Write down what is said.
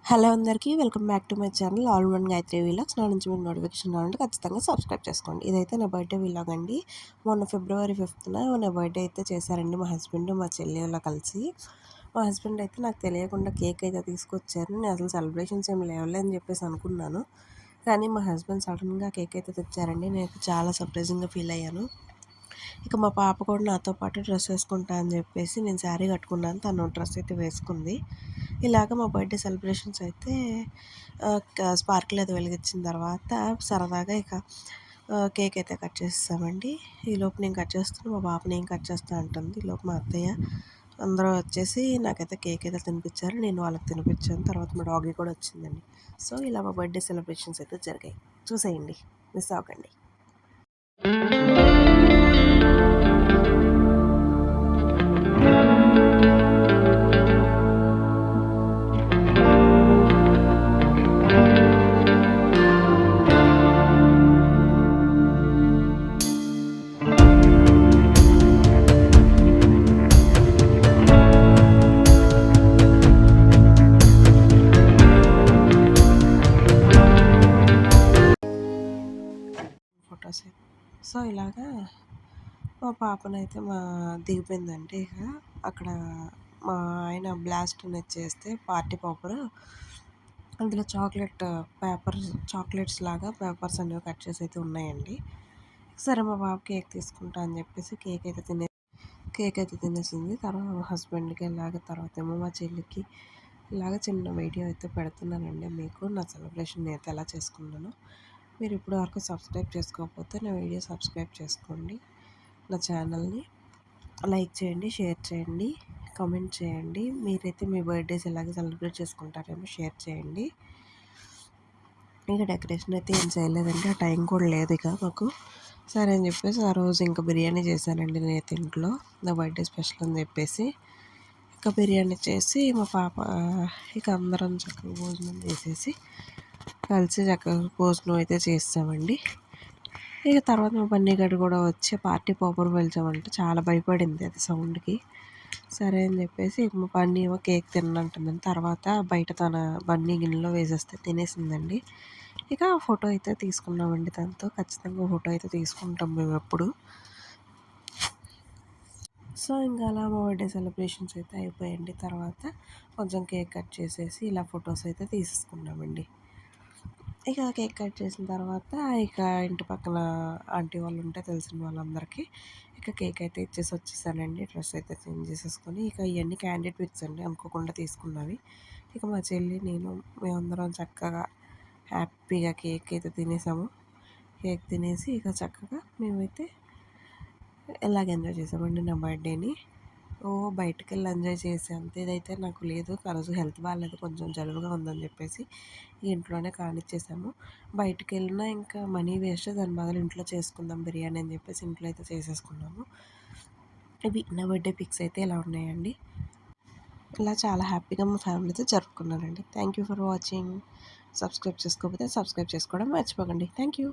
Hello అందరికీ welcome back to my channel all one Gayatri vlogs. నా నుంచి మీకు నోటిఫికేషన్ రావాలంటే ఖచ్చితంగా సబ్స్క్రైబ్ చేసుకోండి. ఇదైతే నా బర్త్డే వీలాగ్ అండి. మొన్న ఫిబ్రవరి 5న నా బర్త్డే అయితే చేశారండి మా హస్బెండ్ మా చెల్లి వాళ్ళ కలిసి. మా హస్బెండ్ అయితే నాకు తెలియకుండా కేక్ అయితే తీసుకొచ్చారు. నేను అసలు సెలబ్రేషన్స్ ఏమి లేవులే అని చెప్పేసి అనుకున్నాను. కానీ మా హస్బెండ్ సడన్గా కేక్ అయితే తెచ్చారండి. నేను చాలా సర్ప్రైజింగ్గా ఫీల్ అయ్యాను. ఇక మా పాప కూడా నాతో పాటు డ్రెస్ వేసుకుంటా అని చెప్పేసి నేను శారీ కట్టుకున్నాను, తను డ్రెస్ అయితే వేసుకుంది. ఇలాగ మా బర్త్డే సెలబ్రేషన్స్ అయితే స్పార్కిల్ అయితే వెలిగించిన తర్వాత సరదాగా ఇక కేక్ అయితే కట్ చేస్తామండి. ఈలోపు నేను కట్ చేస్తాను, మా పాప నేను కట్ చేస్తా అంటుంది. ఈలోపు మా అత్తయ్య అందరూ వచ్చేసి నాకైతే కేక్ అయితే తినిపించారు, నేను వాళ్ళకి తినిపించాను. తర్వాత మా డాగీ కూడా వచ్చిందండి. సో ఇలా మా బర్త్డే సెలబ్రేషన్స్ అయితే జరిగాయి. చూసేయండి, మిస్ అవ్వకండి. ఫొటోస్ సో ఇలాగా మా పాపనైతే దిగిపోయిందంటే ఇక అక్కడ మా ఆయన బ్లాస్ట్ అనేది చేస్తే పార్టీ పాపర్ అందులో చాక్లెట్స్ లాగా పేపర్స్ అనేవి కట్ చేసి అయితే ఉన్నాయండి. సరే మా పాప కేక్ తీసుకుంటా అని చెప్పేసి కేక్ అయితే తినేసింది. తర్వాత మా హస్బెండ్కి ఇలాగ తర్వాత ఏమో మా చెల్లికి ఇలాగ చిన్న వీడియో అయితే పెడుతున్నానండి మీకు నా సెలబ్రేషన్ అయితే ఎలా చేసుకున్నాను. మీరు ఇప్పుడు వరకు సబ్స్క్రైబ్ చేసుకోకపోతే నా వీడియో సబ్స్క్రైబ్ చేసుకోండి. నా ఛానల్ని లైక్ చేయండి, షేర్ చేయండి, కామెంట్ చేయండి. మీరైతే మీ బర్త్డేస్ ఎలాగ సెలబ్రేట్ చేసుకుంటారేమో షేర్ చేయండి. ఇక డెకరేషన్ అయితే ఏం చేయలేదండి, ఆ టైం కూడా లేదు ఇక మాకు. సరే అని చెప్పేసి ఆ రోజు ఇంకా బిర్యానీ చేశానండి నేనైతే ఇంట్లో, నా బర్త్డే స్పెషల్ అని చెప్పేసి. ఇక బిర్యానీ చేసి మా పాప ఇక అందరం చక్కగా భోజనం చేసేసి కలిసి చక్కగా భోజనం అయితే చేస్తామండి. ఇక తర్వాత మా బన్నీగడ్డ కూడా వచ్చి పార్టీ పోపర్ పిలిచామంటే చాలా భయపడింది అది సౌండ్కి. సరే అని చెప్పేసి మా బన్నీ ఏమో కేక్ తిన్నంటుందని తర్వాత బయట తన బన్నీ గిన్నెలో వేసేస్తే తినేసిందండి. ఇక ఫోటో అయితే తీసుకున్నామండి దాంతో. ఖచ్చితంగా ఫోటో అయితే తీసుకుంటాం మేము ఎప్పుడు. సో ఇంకా అలా మా బర్త్డే సెలబ్రేషన్స్ అయితే అయిపోయాయండి. తర్వాత కొంచెం కేక్ కట్ చేసేసి ఇలా ఫొటోస్ అయితే తీసేసుకున్నామండి. ఇక కేక్ కట్ చేసిన తర్వాత ఇక ఇంటి పక్కన ఆంటీ వాళ్ళు ఉంటే తెలిసిన వాళ్ళందరికీ ఇక కేక్ అయితే ఇచ్చేసి వచ్చేసానండి. డ్రెస్ అయితే చేంజ్ చేసేసుకొని ఇక ఇవన్నీ క్యాండిడ్ పిక్స్ అండి, అనుకోకుండా తీసుకున్నవి. ఇక మా చెల్లి నేను మేమందరం చక్కగా హ్యాపీగా కేక్ అయితే తినేసాము. కేక్ తినేసి ఇక చక్కగా మేమైతే ఎలాగ ఎంజాయ్ చేసామండి నా బర్త్డేని. బయటకు వెళ్ళి ఎంజాయ్ చేసే అంత ఇదైతే నాకు లేదు. ఆ రోజు హెల్త్ బాగాలేదు, కొంచెం జలుబుగా ఉందని చెప్పేసి ఇంట్లోనే కానిచ్చేసాము. బయటకు వెళ్ళినా ఇంకా మనీ వేస్ట్, దాని బదులు ఇంట్లో చేసుకుందాం బిర్యానీ అని చెప్పేసి ఇంట్లో అయితే చేసేసుకున్నాము. ఇవి నా బర్త్డే పిక్స్ అయితే ఇలా ఉన్నాయండి. ఇలా చాలా హ్యాపీగా మా ఫ్యామిలీతో జరుపుకున్నానండి. Thank you for watching. Subscribe చేసుకోకపోతే సబ్స్క్రైబ్ చేసుకోవడం మర్చిపోకండి. Thank you.